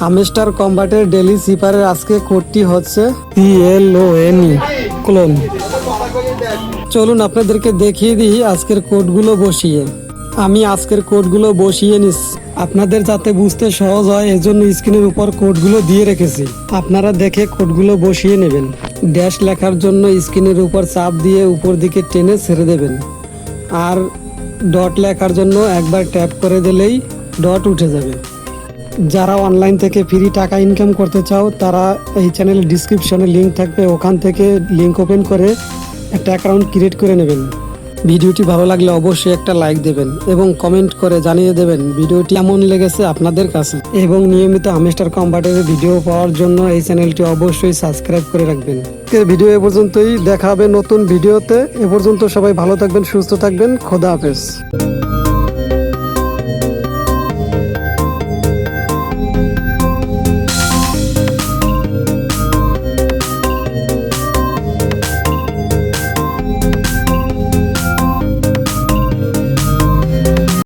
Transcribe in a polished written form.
Hamster কম্বাটের daily সিপারের আজকে কোডটি হচ্ছে CLONE ক্লোন। চলুন আপনাদেরকে দেখিয়ে দিই আজকের কোডগুলো বসিয়ে। আমি আজকের কোডগুলো বসিয়ে নিচ্ছি আপনাদের যাতে বুঝতে সহজ হয়, এজন্য স্ক্রিনের উপর কোডগুলো দিয়ে রেখেছি। আপনারা দেখে কোডগুলো বসিয়ে নেবেন। ড্যাশ লেখার জন্য স্ক্রিনের উপর চাপ দিয়ে উপর দিকে টেনে ছেড়ে দেবেন, আর ডট লেখার জন্য একবার ট্যাপ করে দিলেই ডট উঠে যাবে। যারা অনলাইন থেকে ফ্রি টাকা ইনকাম করতে চাও তারা এই চ্যানেলের ডিসক্রিপশনে লিঙ্ক থাকবে, ওখান থেকে লিঙ্ক ওপেন করে একটা অ্যাকাউন্ট ক্রিয়েট করে নেবেন। ভিডিওটি ভালো লাগলে অবশ্যই একটা লাইক দেবেন এবং কমেন্ট করে জানিয়ে দেবেন ভিডিওটি কেমন লেগেছে আপনাদের কাছে। এবং নিয়মিত হামস্টার কম্বাটের ভিডিও পাওয়ার জন্য এই চ্যানেলটি অবশ্যই সাবস্ক্রাইব করে রাখবেন। আজকের ভিডিও এ পর্যন্তই, দেখা হবে নতুন ভিডিওতে। এ পর্যন্ত সবাই ভালো থাকবেন, সুস্থ থাকবেন, খোদা হাফেজ।